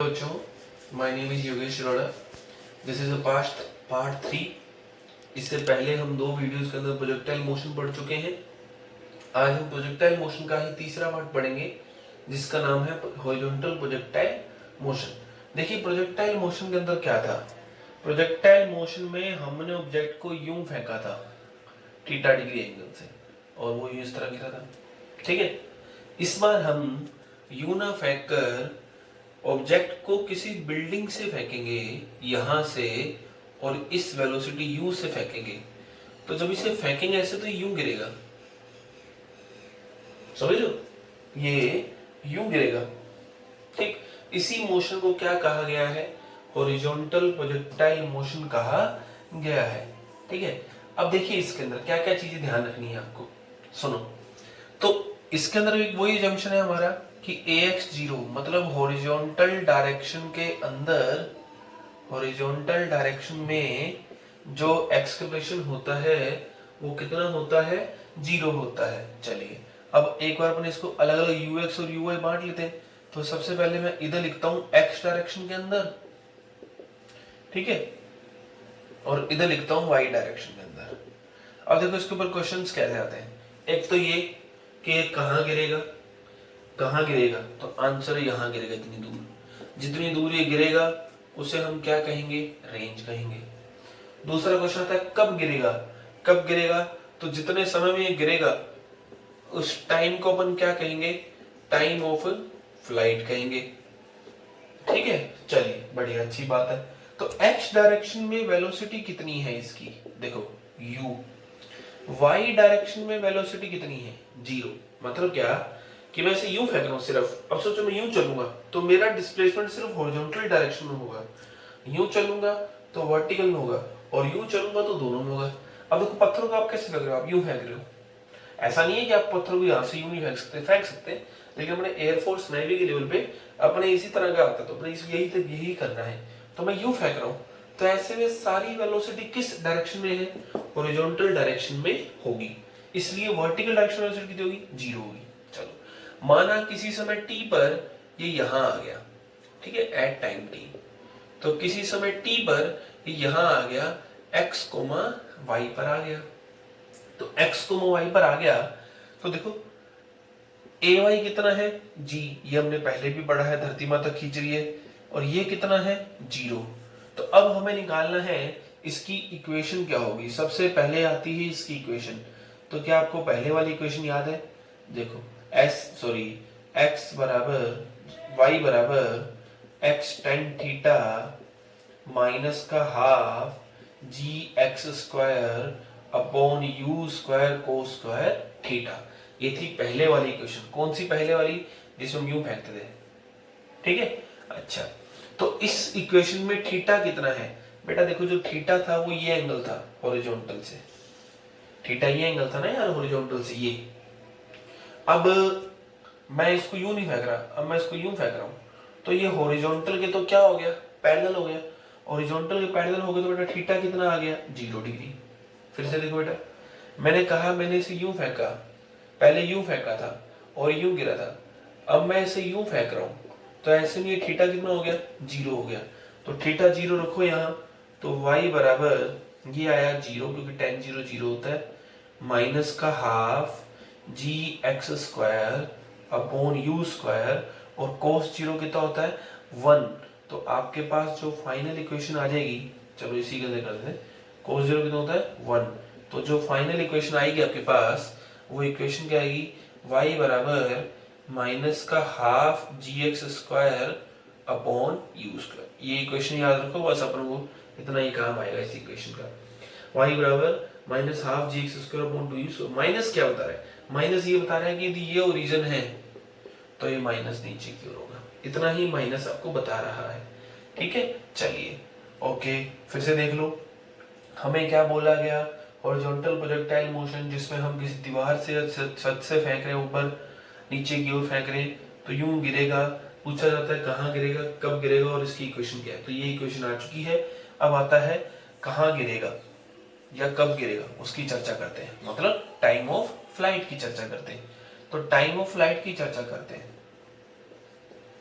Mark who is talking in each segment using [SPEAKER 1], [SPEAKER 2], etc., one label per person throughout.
[SPEAKER 1] बच्चों, my name is Yogesh Arora. This is a part 3। इससे पहले हम 2 वीडियोस के अंदर प्रोजेक्टाइल मोशन पढ़ चुके हैं। आज हम प्रोजेक्टाइल मोशन का ही तीसरा पार्ट पढ़ेंगे, जिसका नाम है हॉरिजॉन्टल प्रोजेक्टाइल मोशन। देखिए, प्रोजेक्टाइल मोशन के अंदर क्या था। प्रोजेक्टाइल मोशन में हमने ऑब्जेक्ट को यूं फेंका था थीटा डिग्री एंगल से, और वो यूं इस तरह गिरा था। ठीक है, इस बार हम यूं ना फेंक कर ऑब्जेक्ट को किसी बिल्डिंग से फेंकेंगे यहां से, और इस वेलोसिटी u से फेंकेंगे। तो जब इसे फेंकेंगे ऐसे तो यूं गिरेगा, समझ लो, ये यूं गिरेगा। ठीक, इसी मोशन को क्या कहा गया है? हॉरिजॉन्टल प्रोजेक्टाइल मोशन कहा गया है। ठीक है, अब देखिए इसके अंदर क्या क्या चीजें ध्यान रखनी है आपको, सुनो। तो इसके अंदर एक वही जंक्शन है हमारा कि ax 0 मतलब हॉरिजॉन्टल डायरेक्शन के अंदर, हॉरिजॉन्टल डायरेक्शन में जो एक्सकलेशन होता है वो कितना होता है? 0 होता है। चलिए, अब एक बार अपन इसको अलग अलग ux और uy बांट लेते हैं। तो सबसे पहले मैं इधर लिखता हूं x डायरेक्शन के अंदर, ठीक है, और इधर लिखता हूं y डायरेक्शन के अंदर। अब देखो इसके ऊपर क्वेश्चंस कैसे आते हैं। एक तो ये कि ये कहाँ गिरेगा, कहाँ गिरेगा, तो आंसर यहाँ गिरेगा, इतनी दूर। जितनी दूर ये गिरेगा उसे हम क्या कहेंगे? रेंज कहेंगे। दूसरा क्वेश्चन आता है कब गिरेगा। कब गिरेगा, तो जितने समय में ये गिरेगा उस टाइम को अपन क्या कहेंगे? टाइम ऑफ फ्लाइट कहेंगे। ठीक है, चलिए, बढ़िया, अच्छी बात है। तो x डायरेक्शन में वेलोसिटी कितनी है इसकी? देखो u। y डायरेक्शन में वेलोसिटी कितनी है? 0। मतलब क्या कि मैं इसे यूं फेंक रहा हूं सिर्फ। अब सोचो मैं यूं चलूंगा तो मेरा डिस्प्लेसमेंट सिर्फ हॉरिजॉन्टल डायरेक्शन में होगा, यूं चलूंगा तो वर्टिकल में होगा, और यूं चलूंगा तो दोनों में होगा। अब देखो पत्थरों को आप कैसे फेंक रहे हो? आप यूं फेंक रहे हो। ऐसा नहीं है कि आप पत्थरों को यहां से यूं नहीं फेंक सकते, फेंक सकते हैं, लेकिन अपने एयरफोर्स नेवी के लेवल पे अपने इसी तरह का आता है, तो अपने यही करना है। तो मैं यूं फेंक रहा हूं, तो ऐसे में सारी वेलोसिटी किस डायरेक्शन में है? हॉरिजॉन्टल डायरेक्शन में होगी, इसलिए वर्टिकल डायरेक्शन वेलोसिटी कितनी होगी? 0 होगी। चलो, माना किसी समय t पर ये यहां आ गया, ठीक है, एट टाइम t। तो किसी समय t पर ये यहां आ गया, x, y पर आ गया। तो x, y पर आ गया, तो देखो ay कितना है? g, ये हमने पहले भी पढ़ा है, धरती माता खींच रही है, और ये कितना है? 0। तो अब हमें निकालना है इसकी इक्वेशन क्या होगी। सबसे पहले आती है इसकी इक्वेशन। तो क्या आपको पहले वाली इक्वेशन याद है? देखो x बराबर y बराबर x टेन थीटा माइनस का half G X square upon U square cos square theta. ये थी पहले वाली इक्वेशन। कौन सी पहले वाली? जिसमें हम यू फेंकते थे। ठीक है, अच्छा, तो इस इक्वेशन में थीटा कितना है? बेटा देखो, जो थीटा था वो ये एंगल था हॉरिजॉन्टल से। थीटा ये एंगल था ना यार हॉरिजॉन्टल से, ये। अब मैं इसको यूं नहीं फेंक रहा, अब मैं इसको यूं फेंक रहा हूं, तो ये हॉरिजॉन्टल के तो क्या हो गया? पैरेलल हो गया। हॉरिजॉन्टल के पैरेलल हो गए तो बेटा थीटा कितना आ गया? 0 डिग्री। फिर से देखो बेटा, मैंने कहा मैंने इसे यूं फेंका, पहले यूं फेंका था और यूं गिरा था। अब मैं इसे यूं फेंक रहा हूं, तो ऐसे में ये थीटा कितना हो गया? 0 हो गया। तो थीटा 0 रखो यहाँ, तो y बराबर ये आया 0, क्योंकि tan 0 0 होता है, माइनस का half G X square upon U square, और कोस 0 कितना होता है? 1। तो आपके पास जो फाइनल इक्वेशन आ जाएगी, चलो इसी का कर देते हैं, कोस 0 कितना होता है? 1। तो जो फाइनल इक्वेशन आएगी आपके पास, वो इक्वेशन क्या आएगी? y बराबर माइनस का half G X square upon U square. ये इक्वेशन याद रखो, बस अपन को इतना ही काम आएगा इस इक्वेशन का। y बराबर minus half G X square upon 2u square. Minus क्या बता रहा है? माइनस ये बता रहा है कि यदि ये ओरिजिन है तो ये माइनस नीचे की ओर होगा। इतना ही माइनस आपको बता रहा है। ठीक है, चलिए, ओके, फिर से देख लो, हमें क्या बोला गया? हॉरिजॉन्टल प्रोजेक्टाइल मोशन, जिसमें हम किसी दीवार से छत से फेंक रहे हैं, ऊपर नीचे की ओर फेंक रहे हैं, तो यूं गिरेगा। पूछा जाता है कहाँ गिरेगा, कब गिरेगा, और इसकी इक्वेशन क्या है। तो ये इक्वेशन आ चुकी है। अब आता है कहाँ गिरेगा या कब गिरेगा, उसकी चर्चा करते हैं, मतलब टाइम ऑफ फ्लाइट की चर्चा करते हैं। तो टाइम ऑफ फ्लाइट की चर्चा करते हैं।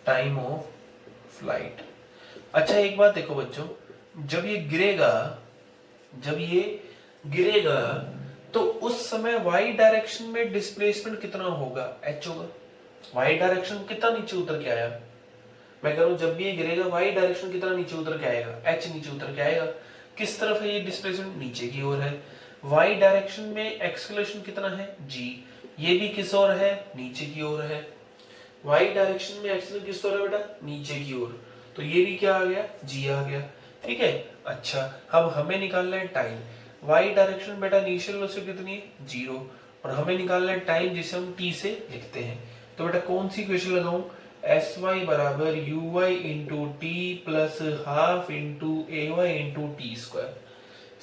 [SPEAKER 1] Time of flight. अच्छा एक बात देखो बच्चों, जब ये गिरेगा, जब ये गिरेगा तो उस समय वाई डायरेक्शन में डिस्प्लेसमेंट कितना होगा, एच होगा। वाई डायरेक्शन कितना नीचे उतर के आया, मैं कह रहा हूं जब भी ये गिरेगा वाई डायरेक्शन कितना नीचे उतर के आएगा, एच नीचे उतर के आएगा। किस तरफ है ये डिस्प्लेसमेंट, नीचे की ओर है। वाई डायरेक्शन में एक्सेलरेशन कितना है, जी। ये भी किस ओर है, नीचे की ओर है। वाई डायरेक्शन में एक्सेलरेशन किस ओर है बेटा, नीचे की ओर। तो ये भी क्या आ गया, जी आ गया। ठीक है। अच्छा अब हमें निकालना है टाइम। वाई डायरेक्शन बेटा इनिशियल वेलोसिटी कितनी है, 0, और हमें निकालना है टाइम जिसे हम टी से लिखते हैं। तो बेटा कौन सी इक्वेशन लगाऊं, एस वाई बराबर U Y into T plus half into A Y into T square.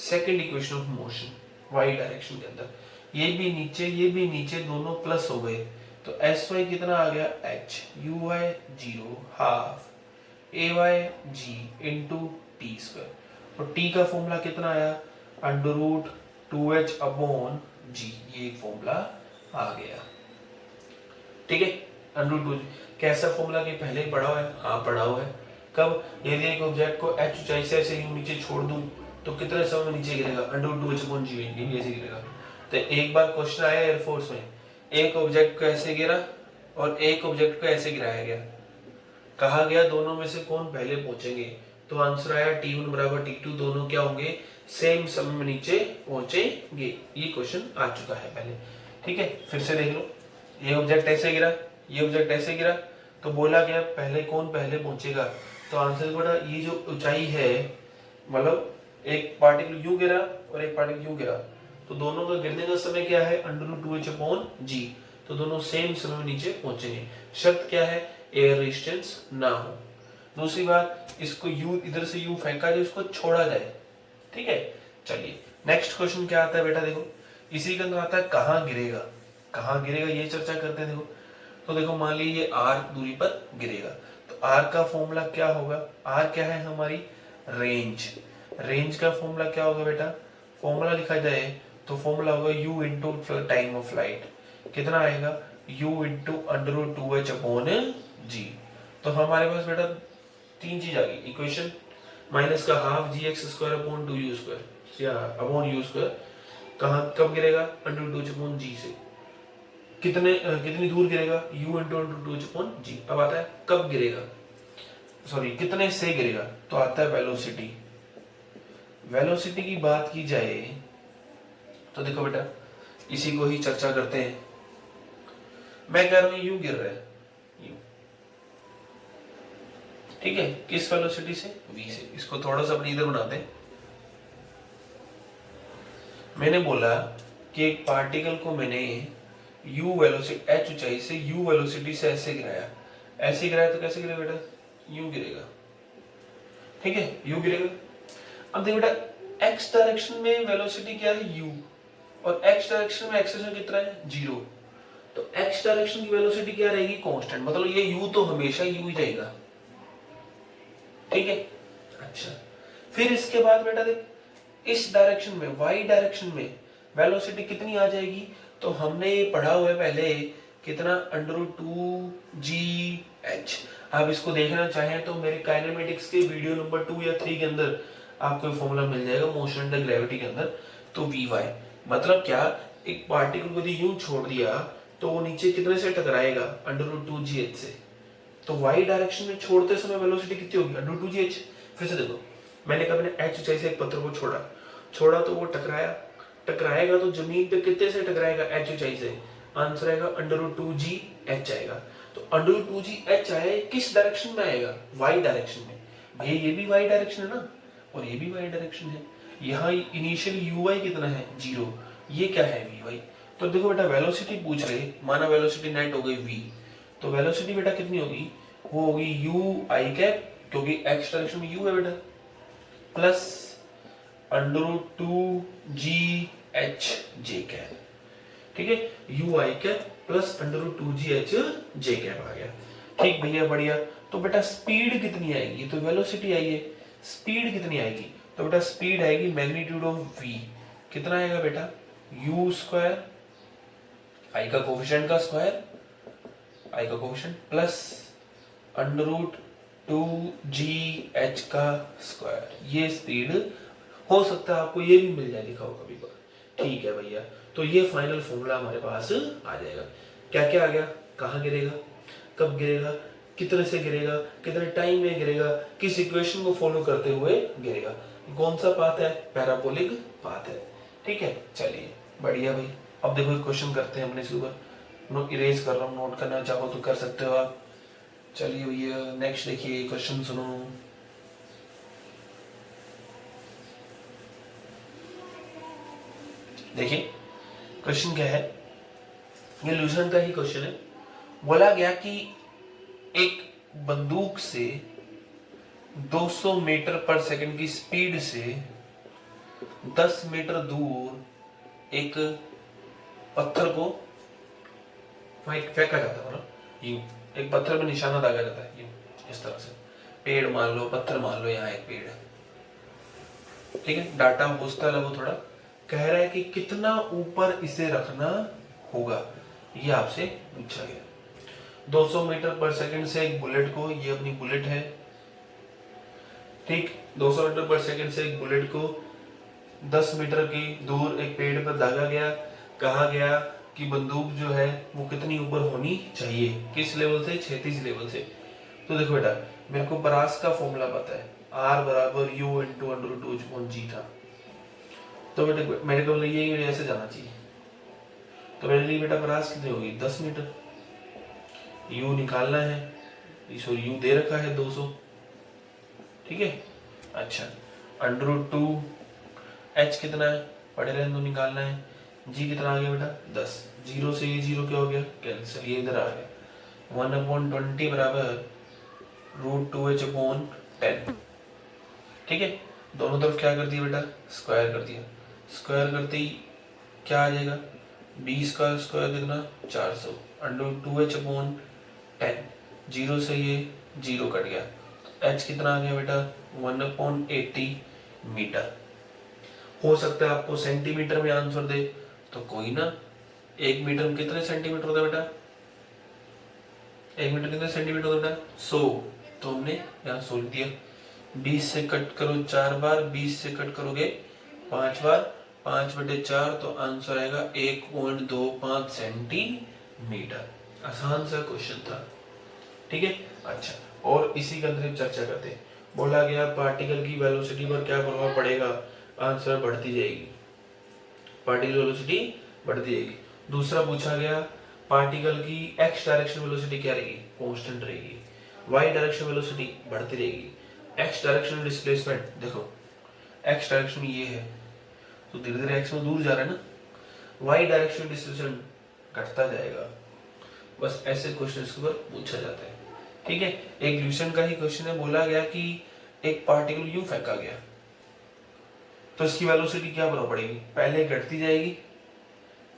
[SPEAKER 1] Second equation of motion Y direction के अंदर, ये भी नीचे ये भी नीचे, दोनों प्लस हो गए। तो एस वाई कितना आ गया, H, U Y 0 half A Y G into T square. और टी का फॉर्मूला कितना आया, अंडर रूट 2h अपॉन जी, ये फॉर्मूला आ गया। ठीक है, अंडर रूट 2, कैसा फॉर्मूला के पहले ही पढ़ा हुआ है, हाँ पढ़ा हुआ है। कब, यदि एक ऑब्जेक्ट को h ऊंचाई से ऐसे यूं नीचे छोड़ दूं तो कितने समय में नीचे गिरेगा, अंडर रूट 2h अपॉन जी, ऐसे गिरेगा। तो एक बार क्वेश्चन आया एयरफोर्स में, एक ऑब्जेक्ट को ऐसे गिरा और एक ऑब्जेक्ट को ऐसे गिराया गया, कहा गया दोनों में से कौन पहले पहुंचेंगे। तो आंसर आया T1 बराबर T2, दोनों क्या होंगे, सेम समय में नीचे पहुंचेंगे। ये क्वेश्चन आ चुका है पहले। ठीक है, फिर से देख लो, ये ऑब्जेक्ट ऐसे गिरा, ये ऑब्जेक्ट ऐसे गिरा, तो बोला गया पहले कौन पहले पहुंचेगा। तो आंसर बेटा ये जो ऊंचाई है, मतलब एक पार्टिकल यूं गिरा और एक पार्टिकल यूं गिरा, तो दोनों का गिरने का समय क्या है, under root 2h upon G. तो दोनों सेम समय में नीचे पहुंचेंगे। शर्त क्या है, एयर रेजिस्टेंस ना हो। दूसरी बात, इसको यू इधर से यू फेंका जाए, इसको छोड़ा जाए। ठीक है, चलिए नेक्स्ट क्वेश्चन क्या आता है बेटा, देखो इसी के अंदर आता है कहाँ गिरेगा, कहाँ गिरेगा ये चर्चा करते हैं। देखो तो देखो मान लीजिए ये r दूरी पर गिरेगा, तो r का फॉर्मूला क्या होगा, r क्या है हमारी रेंज। रेंज का फॉर्मूला क्या होगा बेटा, फॉर्मूला लिखा जाए तो फॉर्मूला होगा u into time of flight, कितना आएगा u into under root 2h upon G. तो हमारे पास बेटा तीन चीज आ गई, इक्वेशन माइनस का half G X square upon 2u square या अपॉन u स्क्वायर, कहाँ कब गिरेगा, अंडर रूट 2h अपॉन जी से। कितनी दूर गिरेगा, u into under root 2h upon G. अब आता है कब गिरेगा, सॉरी कितने से गिरेगा, तो आता है वेलोसिटी। वेलोसिटी की बात की जाए तो देखो बेटा इसी को ही चर्चा करते हैं। मैं कह रहा हूं यू गिर रहा है, यू, ठीक है, किस वेलोसिटी से, v से। इसको थोड़ा सा अपने इधर बनाते हैं। मैंने बोला कि एक पार्टिकल को मैंने u वेलोसिटी h ऊंचाई से u वेलोसिटी से ऐसे गिराया, ऐसे गिराया तो कैसे गिरेगा बेटा, u गिरेगा। ठीक है, u गिरेगा। अब देखो बेटा x डायरेक्शन में वेलोसिटी क्या है, u, और x डायरेक्शन में एक्सेलरेशन कितना है, 0। तो x डायरेक्शन की वेलोसिटी क्या रहेगी, कांस्टेंट, मतलब ये u तो हमेशा u ही रहेगा। ठीक है, अच्छा फिर इसके बाद बेटा देख इस डायरेक्शन में y डायरेक्शन में वेलोसिटी कितनी आ जाएगी, तो हमने ये पढ़ा हुआ है पहले, कितना, अंडर रूट 2gh। आप इसको देखना चाहें तो मेरे काइनेमेटिक्स के वीडियो नंबर 2 या 3 के अंदर आपको फॉर्मूला मिल जाएगा मोशन अंडर ग्रेविटी के अंदर। तो vy मतलब क्या, एक पार्टिकल को यदि यूं छोड़ दिया तो वो नीचे कितने से टकराएगा, अंडर रूट 2gh से। तो y डायरेक्शन में छोड़ते समय वेलोसिटी कितनी होगी, अंडर रूट 2gh। फिर से देखो, मैंने कहा मैंने h ऊंचाई से एक पत्थर को छोड़ा तो वो टकराएगा तो जमीन पे कितने से टकराएगा, h ऊंचाई से। आंसर आएगा अंडर रूट 2gh आएगा। तो अंडर रूट 2gh आए किस डायरेक्शन में आएगा, y डायरेक्शन में। भाई ये भी y डायरेक्शन है ना, और ये भी y डायरेक्शन है। यहाँ इनिशियली uy कितना है, 0, ये क्या है vy। तो देखो बेटा वेलोसिटी पूछ रहे, माना वेलोसिटी नेट हो गई v, तो वेलोसिटी बेटा कितनी होगी, वो होगी u i कैप, क्योंकि x डायरेक्शन में u है बेटा, plus under root 2gh j cap. ठीक है, u i cap plus under root 2gh j cap आ गया। ठीक भैया, बढ़िया। तो बेटा स्पीड कितनी आएगी, तो वेलोसिटी आई है, स्पीड कितनी आएगी, तो बेटा स्पीड आएगी मैग्नीट्यूड ऑफ v, कितना आएगा बेटा, u स्क्वायर, i का coefficient plus under root 2gh का स्क्वायर, ये स्पीड हो सकता है आपको ये भी मिल जाए लिखा हो कभी बार। ठीक है भैया, तो ये फाइनल फॉर्मूला हमारे पास आ जाएगा। क्या क्या आ गया, कहाँ गिरेगा, कब गिरेगा, कितने से गिरेगा, कितने टाइम में गिरेगा, किस इक्वेशन को फॉलो करते हुए गिरेगा, कौन सा पाथ है, पैराबोलिक पाथ है। ठीक है, चलिए बढ़िया भाई। अब देखो क्वेश्चन करते हैं हमने इसके ऊपर, नोट इरेज कर रहा हूँ, नोट करना चाहो तो कर सकते हो आप। चलिए भैया नेक्स्ट देखिए क्वेश्चन सुनो। देखिए क्वेश्चन क्या है, ये ल्यूसेंट का ही क्वेश्चन है। बोला गया कि एक बंदूक से 200 मीटर पर सेकंड की स्पीड से 10 मीटर दूर एक पत्थर को फेंका जाता है, मतलब यूं एक पत्थर में निशाना दागा जाता है यूं, इस तरह से। पेड़ मान लो, पत्थर मान लो, यहाँ एक पेड़ है, ठीक है, डाटा पूछता है वो, थोड़ा कह रहा है कि कितना ऊपर इसे रखना होगा, ये आपसे पूछा गया। 200 मीटर पर सेकंड से एक बुलेट को, ये अपनी बुलेट है, ठीक, 200 मीटर पर सेकंड से एक बुलेट को 10 मीटर की दूर एक पेड़ पर दागा गया। कहा गया कि बंदूक जो है वो कितनी ऊपर होनी चाहिए, किस लेवल से, क्षैतिज लेवल से। तो देखो बेटा, मेरे को परास का फॉर्मूला पता है, R बराबर U इंटू √2/g था, तो बेटा मेरे को ये ऐसे जाना चाहिए। तो मेरे लिए बेटा परास कितनी होगी, 10 मीटर, U निकालना है, सॉरी U दे रखा है 200, ठीक है। अच्छा, √2, H कितना है, पढ़े रहने दो, निकालना है। G कितना आ गया बेटा, 10, जीरो से ये जीरो क्या हो गया, कैंसिल, ये इधर आ गया। 1/20 बराबर √2h/10, ठीक है। दोनों तरफ क्या कर दिया बेटा, स्क्वायर कर दिया। स्क्वायर करते ही क्या आ जाएगा, 20 का स्क्वायर कितना, 400, √2h/10, जीरो से ये जीरो कट गया। H कितना आ गया बेटा, 1/80 मीटर। हो सकता है आपको सेंटीमीटर में आंसर दे, तो कोई ना, 1 मीटर में कितने सेंटीमीटर होता है बेटा, 1 मीटर कितने सेंटीमीटर होता है, 100, तो हमने यहाँ 100 दिया। 20 से कट करो 4 बार, 20 से कट करोगे 5 बार, 5/4, तो आंसर आएगा 1.25 सेंटीमीटर। आसान सा क्वेश्चन था, ठीक है। अच्छा, और इसी के अंदर चर्चा करते हैं। बोला गया पार्टिकल की वेलोसिटी पर क्या प्रभाव पड़ेगा, आंसर बढ़ती जाएगी, पार्टिकल वेलोसिटी बढ़ती जाएगी। दूसरा पूछा गया पार्टिकल की एक्स डायरेक्शन वेलोसिटी क्या रहेगी, कांस्टेंट रहेगी। वाई डायरेक्शन वेलोसिटी बढ़ती रहेगी। एक्स डायरेक्शन डिस्प्लेसमेंट, देखो एक्स डायरेक्शन में ये है, तो धीरे धीरे एक्स में दूर जा रहा है ना, वाई डायरेक्शन डिस्प्लेसमेंट घटता जाएगा। बस ऐसे क्वेश्चन इसके ऊपर पूछा जाता है, ठीक है। एक ल्यूसेंट का ही क्वेश्चन है, बोला गया कि एक पार्टिकल यूं फेंका गया, तो इसकी वेलोसिटी क्या बराबर पड़ेगी, पहले घटती जाएगी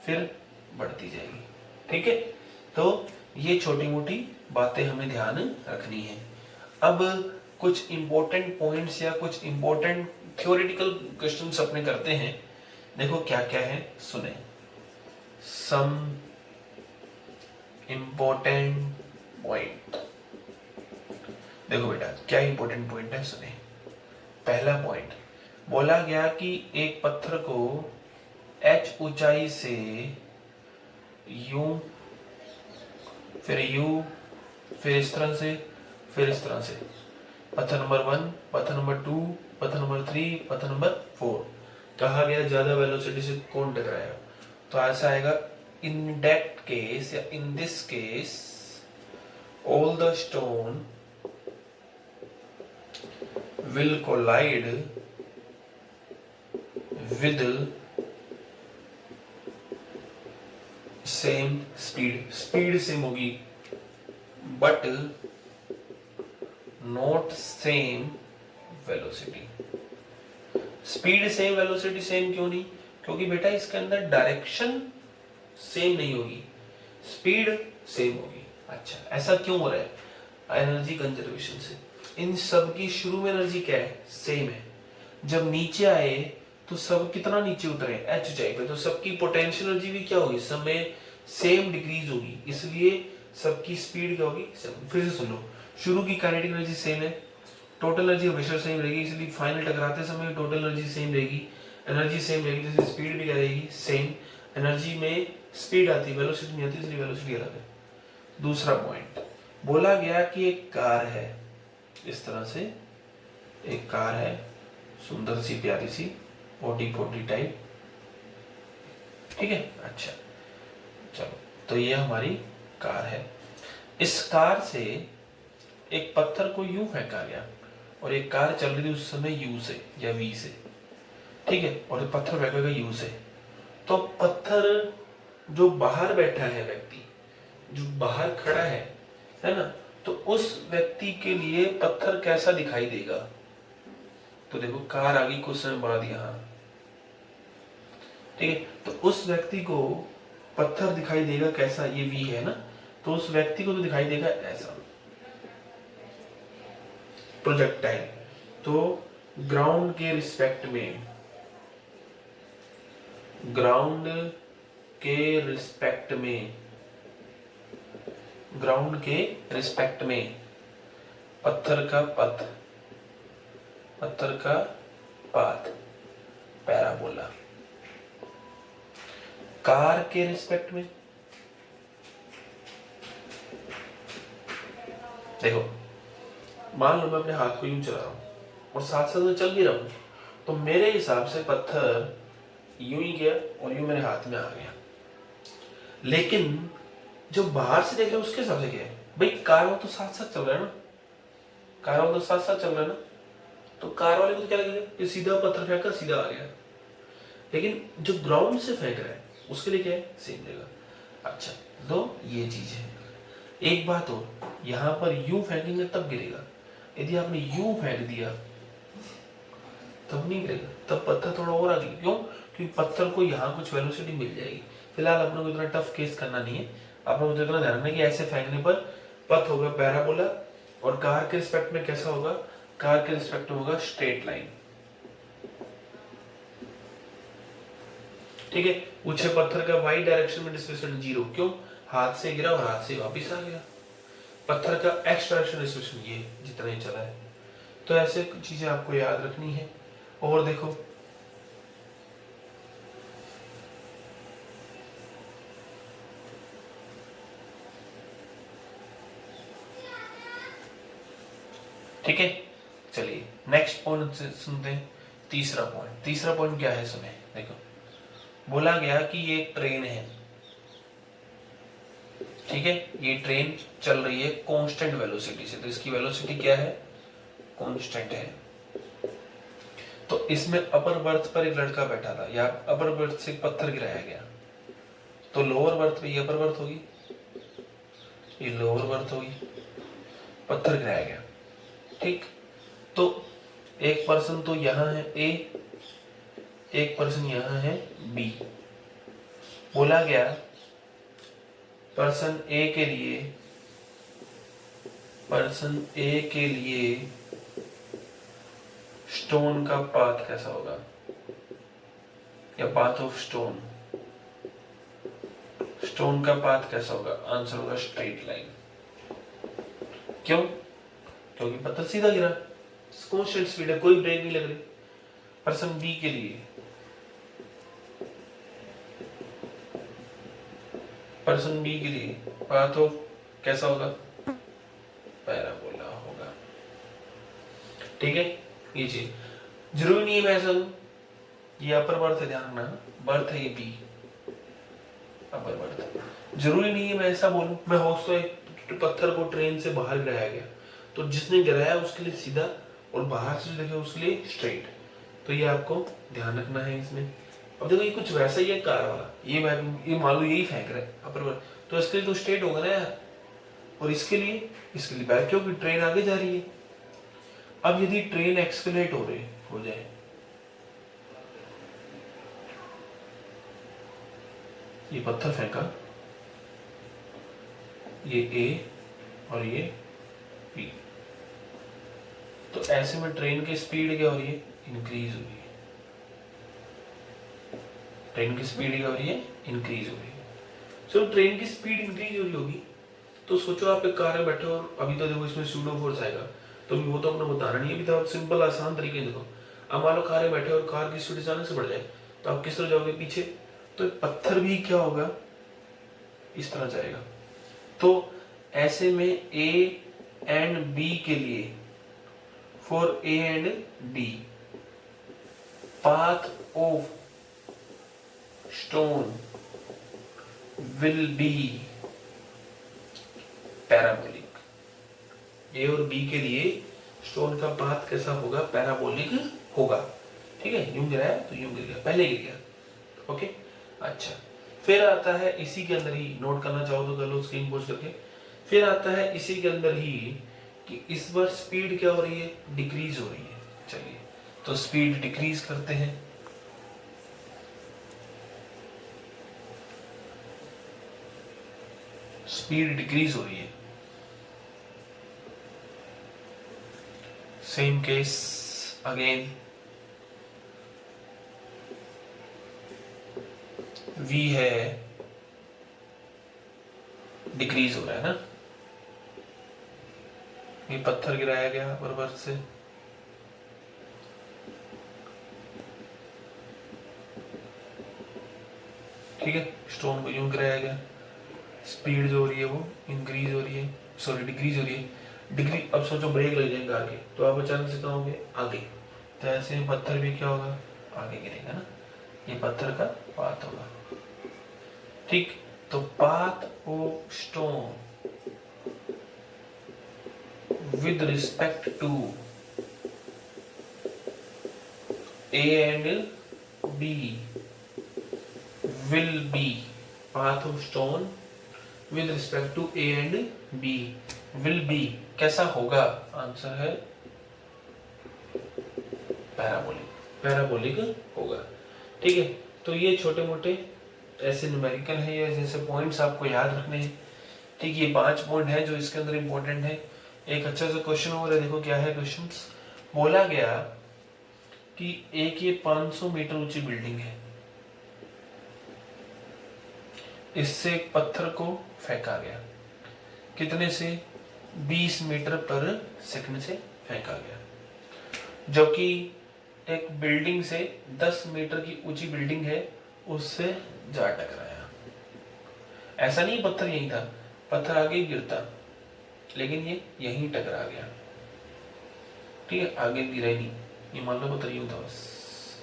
[SPEAKER 1] फिर बढ़ती जाएगी, ठीक है। तो ये छोटी मोटी बातें हमें ध्यान रखनी है। अब कुछ इंपॉर्टेंट पॉइंट्स या कुछ इंपॉर्टेंट थ्योरेटिकल क्वेश्चंस अपने करते हैं। देखो क्या क्या है, सुने। सम इंपॉर्टेंट पॉइंट, देखो बेटा क्या इंपॉर्टेंट पॉइंट है, सुने। पहला पॉइंट, बोला गया कि एक पत्थर को h ऊंचाई से यूं, फिर यू, फिर इस तरह से, फिर इस तरह से, पत्थर नंबर 1, पत्थर नंबर 2, पत्थर नंबर 3, पत्थर नंबर 4, कहा गया ज्यादा वेलोसिटी से कौन टकराएगा, तो ऐसा आएगा, इन दैट केस या in this case all the stone will collide with same speed, speed same होगी but not same velocity। Speed same, velocity same क्यों नहीं, क्योंकि बेटा इसके अंदर डायरेक्शन सेम नहीं होगी, स्पीड सेम होगी। अच्छा, ऐसा क्यों हो रहा है, एनर्जी कंजर्वेशन से। इन सब की शुरू में एनर्जी क्या है, सेम है, जब नीचे आए तो सब कितना नीचे उतरे, h ऊंचाई पे, तो सबकी पोटेंशियल एनर्जी भी क्या होगी, सब में सेम डिक्रीज होगी, इसलिए सबकी स्पीड क्या होगी, फिर से सुन लो। शुरू की काइनेटिक एनर्जी सेम है, टोटल एनर्जी हमेशा सेम रहेगी, इसलिए फाइनल टकराते समय टोटल एनर्जी सेम रहेगी, एनर्जी सेम रहेगी, जैसे स्पीड भी क्या रहेगी सेम, एनर्जी में स्पीड आती है वेलोसिटी नहीं आती, इसलिए वेलोसिटी अलग है। दूसरा पॉइंट बोला गया कि एक कार है, इस तरह से एक कार है, सुंदर सी प्यारी सी पोटी पोटी टाइप, ठीक है। अच्छा चलो, तो ये हमारी कार है। इस कार से एक पत्थर को यूं फेंका गया और एक कार चल रही थी उस समय यू से या वी से, ठीक है, और पत्थर फेंका गया यू से। तो पत्थर जो बाहर बैठा है व्यक्ति, जो बाहर खड़ा है ना, तो उस व्यक्ति के लिए पत्थर कैसा दिखाई देगा? तो देखो कार आ गई कुछ समय बाद यहां, ठीक है, तो उस व्यक्ति को पत्थर दिखाई देगा कैसा, ये वी है ना, तो उस व्यक्ति को तो दिखाई देगा ऐसा प्रोजेक्टाइल। तो ग्राउंड के रिस्पेक्ट में, ग्राउंड के रिस्पेक्ट में, ग्राउंड के रिस्पेक्ट में पत्थर का पथ, पत्थर का पाथ पैराबोला। कार के रिस्पेक्ट में देखो, मान लो मैं अपने हाथ को यूं चला रहा हूं और साथ साथ में चल भी रहा हूं, तो मेरे हिसाब से पत्थर यूं ही गया और यूं मेरे हाथ में आ गया। लेकिन जो बाहर से देख रहे उसके हिसाब से क्या है, भाई कार वाला तो साथ साथ चल रहा है ना, कार वाला तो साथ साथ चल रहा है ना, तो कार वाले को क्या लगेगा कि सीधा पत्थर फेंका सीधा आ गया। लेकिन जो ग्राउंड से फेंक रहा है उसके लिए क्या है, सेम रहेगा। अच्छा, तो ये चीज है। एक बात और, यहां पर यूं फेंकेंगे तब गिरेगा, यदि आपने यूं फेंक दिया तब नहीं गिरेगा, तब पत्थर थोड़ा और आगे, क्यों? क्योंकि पत्थर को यहाँ कुछ वेलोसिटी मिल जाएगी। फिलहाल अपने को इतना टफ केस करना नहीं है, आपने मुझे इतना ध्यान रखना कि ऐसे फेंकने पर पथ होगा पैराबोला, और कार के रिस्पेक्ट में कैसा होगा, कार के रिस्पेक्ट में होगा स्ट्रेट लाइन, ठीक है। पूछे पत्थर का वाई डायरेक्शन में डिस्प्लेसमेंट 0, क्यों? हाथ से गिरा और हाथ से वापिस आ गया। पत्थर का एक्स डायरेक्शन डिस्प्लेसमेंट ये जितना ही चला है। तो ऐसे चीजें आपको याद रखनी है। और देखो ठीक है, चलिए नेक्स्ट पॉइंट सुनते हैं। तीसरा पॉइंट, तीसरा पॉइंट क्या है सुने, देखो बोला गया कि ये एक ट्रेन है, ठीक है, ये ट्रेन चल रही है कांस्टेंट वेलोसिटी से, तो इसकी वेलोसिटी क्या है, कांस्टेंट है। तो इसमें अपर बर्थ पर एक लड़का बैठा था, या अपर बर्थ से पत्थर गिराया गया, तो लोअर बर्थ पे ये अपर बर्थ होगी, ये लोअर बर्थ होगी, पत्थर गिराया गया, ठीक। तो एक पर्सन तो यहां है ए, एक पर्सन यहां है बी। बोला गया पर्सन ए के लिए, पर्सन ए के लिए स्टोन का पाथ कैसा होगा, या पाथ ऑफ स्टोन, स्टोन का पाथ कैसा होगा, आंसर होगा स्ट्रेट लाइन। क्यों? क्योंकि पत्थर सीधा गिरा, कांस्टेंट स्पीड है, कोई ब्रेक नहीं लग रही। पर्सन बी के लिए, पर्सन बी के लिए पाथ ऑफ कैसा होगा, पैराबोला होगा, ठीक है। ये चीज जरूरी नहीं है मैं ऐसा, ये अपर बर्थ है, ध्यान रखना, बर्थ है ये बी, अपर बर्थ, जरूरी नहीं है मैं ऐसा बोलूं, मैं होस्ट तो एक पत्थर को ट्रेन से बाहर गिराया गया, तो जिसने गिराया उसके लिए सीधा, और बाहर से जो देखे उसके लिए स्ट्रेट, तो ये आपको ध्यान रखना है इसमें। अब देखो ये कुछ वैसा ही है कार वाला, ये मान लो यही फेंक रहा है अपर बर्थ, तो इसके लिए तो स्ट्रेट होगा ना यार, और इसके लिए बैक, क्योंकि ट्रेन आगे जा रही है। अब यदि ट्रेन एक्सलेट हो जाए, ये पत्थर फेंका, ये ए और ये बी, तो ऐसे में ट्रेन की स्पीड क्या हो रही है, इंक्रीज हो रही है, ट्रेन की स्पीड क्या हो रही है, इंक्रीज हो रही है। चलो ट्रेन की स्पीड इंक्रीज हो रही होगी, तो सोचो आप एक कार में बैठे हो और अभी तो देखो इसमें सूडो फोर्स आएगा, तो वो तो अपना बताना नहीं है, अभी तो आप सिंपल आसान तरीके देखो। अब मान लो कार में बैठे हो और कार की स्पीड अचानक से बढ़ जाए तो आप किस तरह जाओगे पीछे, तो पत्थर भी क्या होगा, इस तरह जाएगा। तो ऐसे में ए एंड बी के लिए, for A and B, path of stone will be parabolic। A और बी के लिए स्टोन का पाथ कैसा होगा, पैराबोलिक होगा। ठीक है, यूं गिरा है तो यूं गिर गया, पहले गिर गया। ओके, अच्छा, फिर आता है इसी के अंदर ही, नोट करना चाहो तो कर लो स्क्रीन पोस्ट करके। फिर आता है इसी के अंदर ही कि इस बार स्पीड क्या हो रही है, डिक्रीज हो रही है। चलिए तो स्पीड डिक्रीज करते हैं। स्पीड डिक्रीज हो रही है। सेम केस अगेन, v है, डिक्रीज हो रहा है ना, ये पत्थर गिराया गया पर्वत से, ठीक है, स्टोन को यूं गिराया गया, स्पीड जो हो रही है वो इंक्रीज हो रही है, सॉरी डिक्रीज हो रही है। डिग्री, अब सोचो ब्रेक लग जाएंगे आगे तो आप अचानक से कहाँ होंगे, आगे, तो ऐसे पत्थर भी क्या होगा, आगे गिरेगा ना, ये पत्थर का पाथ होगा। ठीक, तो path of stone with respect to A and B will be, path of stone with respect to A and B will be कैसा होगा, आंसर है पैराबोलिक, पैराबोलिक होगा। ठीक है, तो ये छोटे मोटे ऐसे न्यूमेरिकल है या जैसे पॉइंट्स आपको याद रखने हैं। ठीक, ये 5 पॉइंट है जो इसके अंदर इंपॉर्टेंट है। एक अच्छा सा क्वेश्चन हो रहा है, देखो क्या है क्वेश्चन। बोला गया कि एक ये 500 मीटर ऊंची बिल्डिंग है, इससे एक पत्थर को फेंका गया, कितने से, 20 मीटर पर सेकंड से फेंका गया, जो कि एक बिल्डिंग से 10 मीटर की ऊंची बिल्डिंग है उससे जा टकराया। ऐसा नहीं पत्थर यहीं था, पत्थर आगे गिरता, लेकिन ये यहीं टकरा गया। ठीक है, आगे गिरा ही नहीं, ये मान लो पत्थर यूं था, बस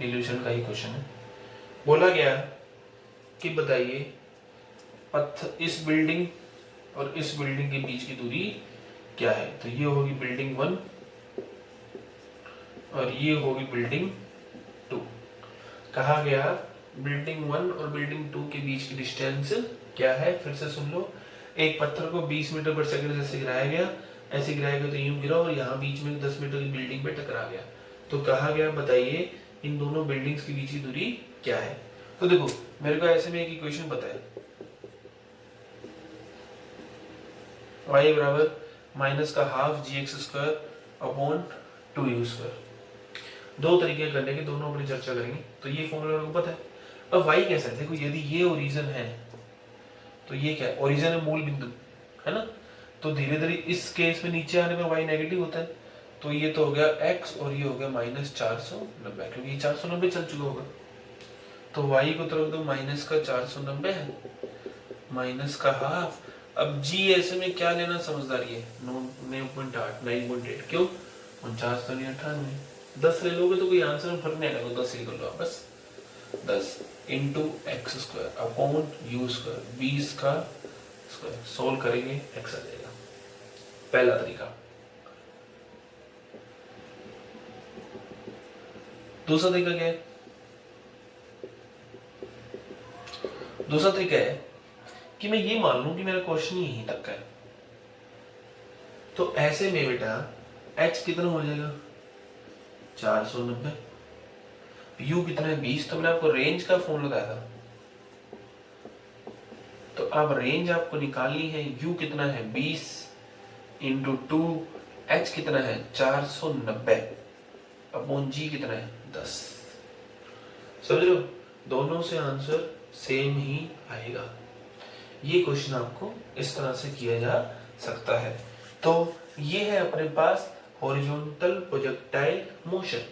[SPEAKER 1] इल्यूशन का ही क्वेश्चन है। बोला गया कि बताइए पत्थर, इस बिल्डिंग और इस बिल्डिंग के बीच की दूरी क्या है, तो ये होगी बिल्डिंग 1 और ये होगी बिल्डिंग 2। कहा गया बिल्डिंग 1 और बिल्डिंग 2 के बीच की डिस्टेंस क्या है, फिर से सुन लो। एक पत्थर को 20 मीटर पर सेकंड से गिराया गया, ऐसे गिराया गया तो यूं गिरा और यहाँ बीच में 10 मीटर की बिल्डिंग पे टकरा गया। तो कहा गया बताइए इन दोनों बिल्डिंग्स के बीच की दूरी क्या है। तो देखो मेरे को ऐसे में एक इक्वेशन पता है, y बराबर माइनस का half G X square upon 2u²। दो तरीके करने के, दोनों अपनी चर्चा करेंगे। तो ये फॉर्मूला मेरे को पता है। अब y कैसा है, देखो यदि ये ओरिजिन है तो ये क्या है, ओरिजिन है मूल बिंदु, है ना, तो धीरे धीरे इस केस में नीचे आने पर y नेगेटिव होता है, तो ये तो हो गया x और ये हो गया -490, क्योंकि ये 490 चल चुका होगा। तो y को तरफ दो माइनस का 490 है, माइनस का हाफ। अब g ऐसे में क्या लेना समझदारी है, 9.8, क्यों 49 तो नहीं 98, 10 ले लोगे तो कोई आंसर में फर्क नहीं आएगा, तो 10 लिख लो आप बस। 10 into x square upon U square, 20 का स्क्वायर, सोल्व करेंगे एक्स आ जाएगा। पहला तरीका। दूसरा तरीका क्या है, दूसरा तरीका है कि मैं ये मान लूं कि मेरा क्वेश्चन यहीं तक का है, तो ऐसे में बेटा h कितना हो जाएगा 490, u कितना है 20, तो मैंने आपको रेंज का फॉर्मूला बताया था। तो अब रेंज आपको निकालनी है, u कितना है 20 इंटू 2, h कितना है 490 अपॉन g कितना है 10। समझ लो, दोनों से आंसर सेम ही आएगा। ये क्वेश्चन आपको इस तरह से किया जा सकता है। तो ये है अपने पास हॉरिजॉन्टल प्रोजेक्टाइल मोशन।